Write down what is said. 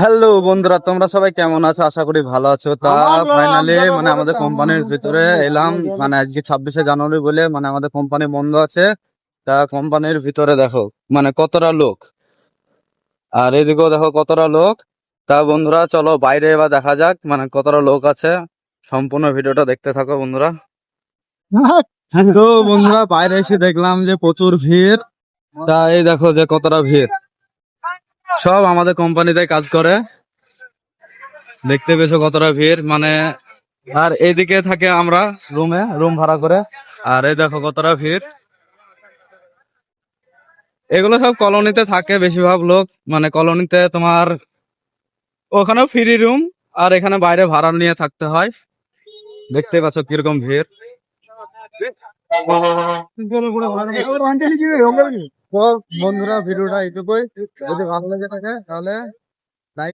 Hello বন্ধুরা, তোমরা সবাই কেমন আছো? আশা করি ভালো আছো। তা ফাইনালি আমাদের কোম্পানির ভিতরে এলাম। আজকে 26শে জানুয়ারি বলে আমাদের কোম্পানি বন্ধ আছে। তা কোম্পানির ভিতরে দেখো কতটা লোক, আর এদিকেও দেখো কতটা লোক। তা বন্ধুরা চলো বাইরে এবার দেখা যাক কতটা লোক আছে। সম্পূর্ণ ভিডিওটা দেখতে থাকো বন্ধুরা। তো বন্ধুরা বাইরে এসে দেখলাম যে প্রচুর ভিড়। তা এই দেখো যে কতটা ভিড়, সব আমাদের কোম্পানিতে কাজ করে। দেখতে পেছো কতটা ভিড় আর এইদিকে থাকে আমরা রুম ভাড়া করে। আর এই দেখো কতটা ভিড়। এগুলো সব কলোনিতে থাকে বেশিরভাগ লোক। কলোনিতে তোমার ওখানেও ফ্রি রুম, আর এখানে বাইরে ভাড়া নিয়ে থাকতে হয়। দেখতে পাচ্ছ কিরকম ভিড়। তো বন্ধুরা ভিডিওটা এইটুকুই। যদি ভালো লেগে থাকে তাহলে